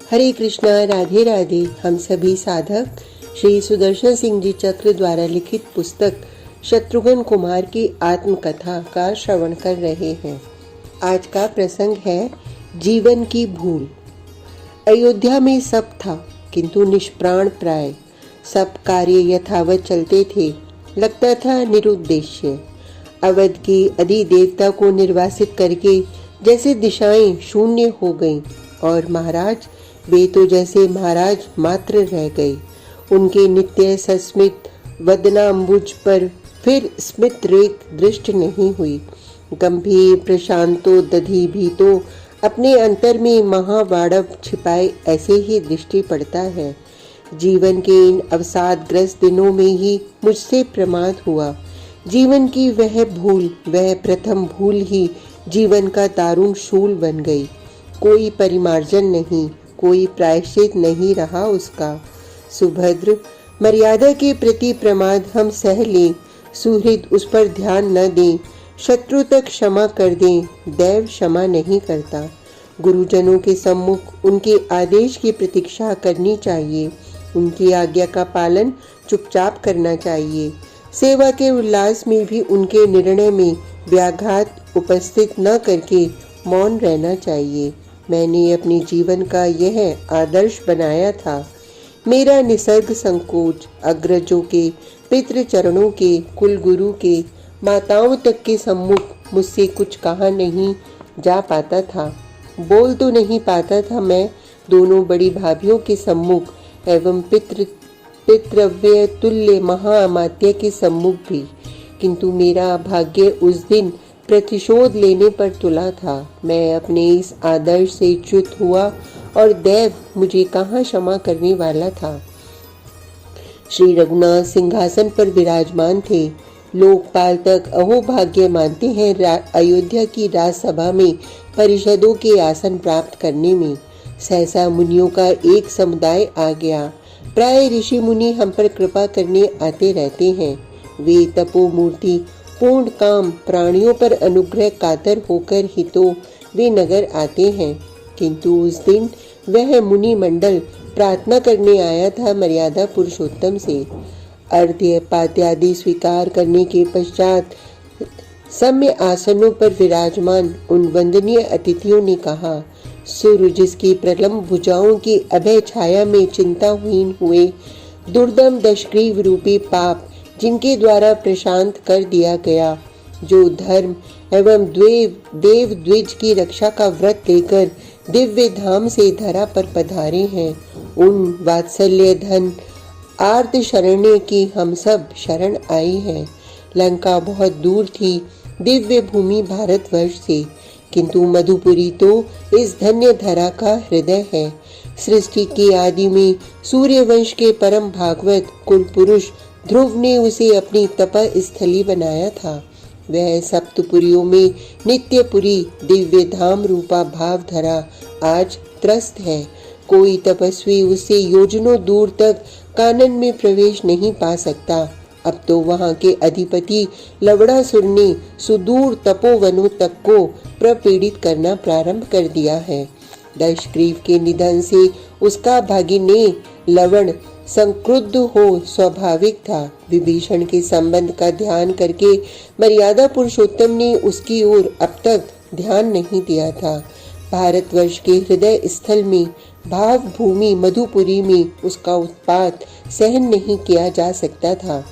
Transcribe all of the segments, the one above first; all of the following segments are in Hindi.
हरे कृष्णा, राधे राधे। हम सभी साधक श्री सुदर्शन सिंह जी चक्र द्वारा लिखित पुस्तक शत्रुघ्न कुमार की आत्मकथा का श्रवण कर रहे हैं। आज का प्रसंग है जीवन की भूल। अयोध्या में सब था किंतु निष्प्राण प्राय। सब कार्य यथावत चलते थे, लगता था निरुद्देश्य। अवध की अधिदेवता को निर्वासित करके जैसे दिशाएं शून्य हो गईं और महाराज वे तो जैसे महाराज मात्र रह गए। उनके नित्य सस्मित वदनाम्बुज पर फिर स्मित रेख दृष्ट नहीं हुई। गंभीर प्रशांतो दधी भी तो अपने अंतर में महावाड़व छिपाए ऐसे ही दृष्टि पड़ता है। जीवन के इन अवसादग्रस्त दिनों में ही मुझसे प्रमाद हुआ। जीवन की वह भूल, वह प्रथम भूल ही जीवन का दारुण शूल बन गई। कोई परिमार्जन नहीं, कोई प्रायश्चित नहीं रहा उसका। सुभद्र, मर्यादा के प्रति प्रमाद हम सह लें, सुहृद उस पर ध्यान न दें, शत्रु तक क्षमा कर दें, दैव क्षमा नहीं करता। गुरुजनों के सम्मुख उनके आदेश की प्रतीक्षा करनी चाहिए, उनकी आज्ञा का पालन चुपचाप करना चाहिए। सेवा के उल्लास में भी उनके निर्णय में व्याघात उपस्थित न करके मौन रहना चाहिए। मैंने अपने जीवन का यह आदर्श बनाया था। मेरा निसर्ग संकोच अग्रजों के, पितृ चरणों के, कुल गुरु के, माताओं तक के सम्मुख मुझसे कुछ कहा नहीं जा पाता था। बोल तो नहीं पाता था मैं दोनों बड़ी भाभियों के सम्मुख एवं पितृव्य तुल्य महाअमात्य के सम्मुख भी, किंतु मेरा भाग्य उस दिन प्रतिशोध लेने पर तुला था। मैं अपने इस आदर्श से च्युत हुआ और दैव मुझे कहाँ क्षमा करने वाला था। श्री रघुनाथ सिंहासन पर विराजमान थे। लोकपाल तक अहोभाग्य मानते हैं अयोध्या की राजसभा में परिषदों के आसन प्राप्त करने में। सहसा मुनियों का एक समुदाय आ गया। प्राय ऋषि मुनि हम पर कृपा करने आते रहते हैं। वे तपोमूर्ति पूर्ण काम प्राणियों पर अनुग्रह कातर होकर ही तो वे नगर आते हैं, किंतु उस दिन वह मुनि मंडल प्रार्थना करने आया था मर्यादा पुरुषोत्तम से। अर्घ्य पात्यादि स्वीकार करने के पश्चात सम्य आसनों पर विराजमान उन वंदनीय अतिथियों ने कहा, सूर्य जिसकी प्रलंब भुजाओं की अभय छाया में चिंताहीन हुए, दुर्दम दशग्रीव रूपी पाप जिनके द्वारा प्रशांत कर दिया गया, जो धर्म एवं देव द्विज की रक्षा का व्रत लेकर दिव्य धाम से धरा पर पधारे हैं, उन वात्सल्य धन आर्त शरण्य की हम सब शरण आए हैं। लंका बहुत दूर थी दिव्य भूमि भारतवर्ष से, किंतु मधुपुरी तो इस धन्य धरा का हृदय है। सृष्टि की आदि में सूर्यवंश के परम भागवत कुल पुरुष ध्रुव ने उसे अपनी तपस्थली बनाया था। वह सप्तपुरियों में नित्यपुरी दिव्य धाम रूपा भाव धरा आज त्रस्त है। कोई तपस्वी उससे योजनों दूर तक कानन में प्रवेश नहीं पा सकता। अब तो वहां के अधिपति लवणासुर ने सुदूर तपोवनों तक को प्रपीड़ित करना प्रारंभ कर दिया है। दशग्रीव के निधन से उसका भागिने लवण संक्रुद्ध हो स्वाभाविक था। विभीषण के संबंध का ध्यान करके मर्यादा पुरुषोत्तम ने उसकी ओर अब तक ध्यान नहीं दिया था। भारतवर्ष के हृदय स्थल में भाव भूमि मधुपुरी में उसका उत्पात सहन नहीं किया जा सकता था।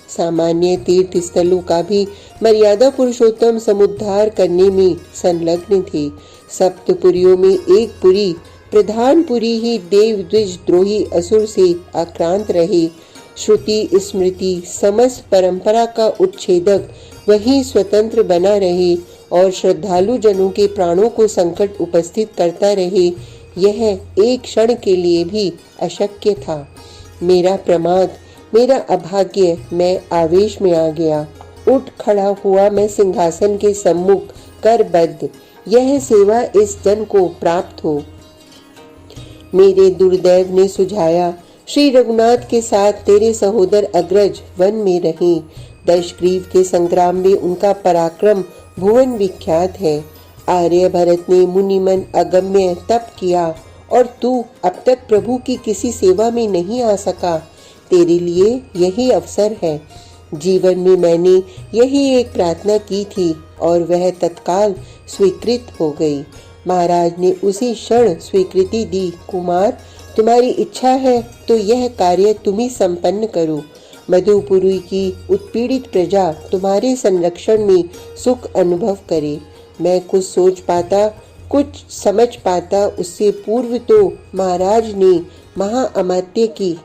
सामान्य तीर्थ स्थलों का भी मर्यादा पुरुषोत्तम समुद्धार करने में संलग्न थे। सप्तपुरियों में एक पुरी प्रधान पुरी ही देव द्विज द्रोही असुर से आक्रांत रहे। श्रुति स्मृति समस्त परंपरा का उच्छेदक वही स्वतंत्र बना रहे और श्रद्धालु जनों के प्राणों को संकट उपस्थित करता रहे, यह एक क्षण के लिए भी अशक्य था। मेरा प्रमाद, मेरा अभाग्य, मैं आवेश में आ गया। उठ खड़ा हुआ मैं सिंहासन के सम्मुख करबद्ध, यह सेवा इस जन को प्राप्त हो। मेरे दुर्दैव ने सुझाया, श्री रघुनाथ के साथ तेरे सहोदर अग्रज वन में रहे। दशग्रीव के संग्राम में उनका पराक्रम भुवन विख्यात है। आर्य भरत ने मुनिमन अगम्य तप किया और तू अब तक प्रभु की किसी सेवा में नहीं आ सका। तेरे लिए यही अवसर है। जीवन में मैंने यही एक प्रार्थना की थी और वह तत्काल स्वीकृत हो गई। महाराज ने उसी क्षण स्वीकृति दी। कुमार, तुम्हारी इच्छा है तो यह कार्य तुम ही संपन्न करो। मधुपुरी की उत्पीड़ित प्रजा तुम्हारे संरक्षण में सुख अनुभव करे। मैं कुछ सोच पाता, कुछ समझ पाता, उससे पूर्व तो महाराज ने महाअमात्य की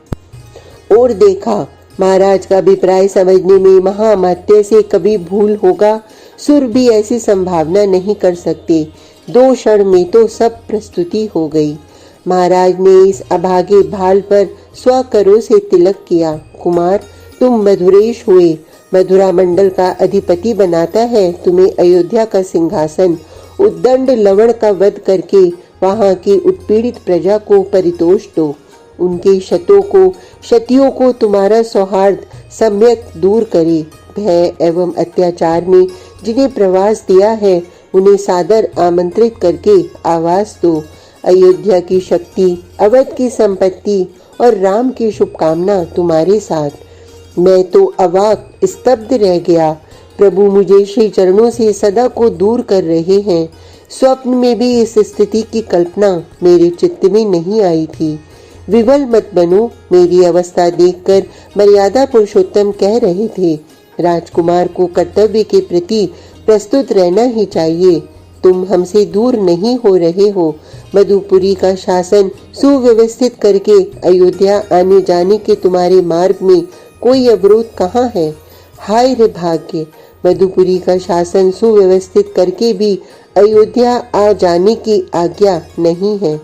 ओर देखा। महाराज का अभिप्राय समझने में महाअमात्य से कभी भूल होगा? सुर भी ऐसी संभावना नहीं कर सकते। 2 क्षण में तो सब प्रस्तुति हो गई। महाराज ने इस अभागे भाल पर स्वकरों से तिलक किया। कुमार, तुम मधुरेश हुए, मधुरा मंडल का अधिपति बनाता है तुम्हें अयोध्या का सिंहासन। उद्दंड लवण का वध करके वहां की उत्पीड़ित प्रजा को परितोष दो। उनके क्षतियों को तुम्हारा सौहार्द सम्यक दूर करे। भय एवं अत्याचार में जिन्हें प्रवास दिया है उन्हें सादर आमंत्रित करके आवास दो। अयोध्या की शक्ति, अवध की संपत्ति और राम की शुभकामना तुम्हारे साथ। मैं तो अवाक स्तब्ध रह गया। प्रभु मुझे श्री चरणों से सदा को दूर कर रहे हैं। स्वप्न में भी इस स्थिति की कल्पना मेरे चित्त में नहीं आई थी। विवल मत बनो। मेरी अवस्था देखकर मर्यादा पुरुषोत्तम कह रहे थे, राजकुमार को कर्तव्य के प्रति प्रस्तुत रहना ही चाहिए। तुम हमसे दूर नहीं हो रहे हो। मधुपुरी का शासन सुव्यवस्थित करके अयोध्या आने जाने के तुम्हारे मार्ग में कोई अवरोध कहाँ है? हाय रे भाग्य! मधुपुरी का शासन सुव्यवस्थित करके भी अयोध्या आ जाने की आज्ञा नहीं है।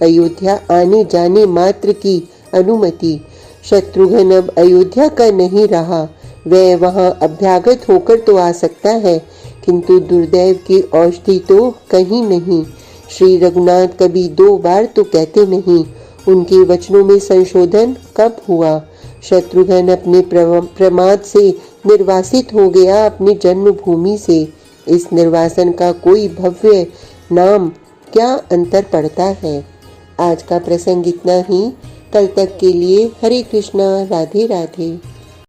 अयोध्या आने जाने मात्र की अनुमति। शत्रुघ्न अब अयोध्या का नहीं रहा। वह वहां अभ्यागत होकर तो आ सकता है, किंतु दुर्दैव की औषधि तो कहीं नहीं। श्री रघुनाथ कभी 2 बार तो कहते नहीं। उनके वचनों में संशोधन कब हुआ? शत्रुघ्न अपने प्रमाद से निर्वासित हो गया, अपनी जन्मभूमि से। इस निर्वासन का कोई भव्य नाम क्या अंतर पड़ता है? आज का प्रसंग इतना ही। कल तक के लिए हरे कृष्णा, राधे राधे।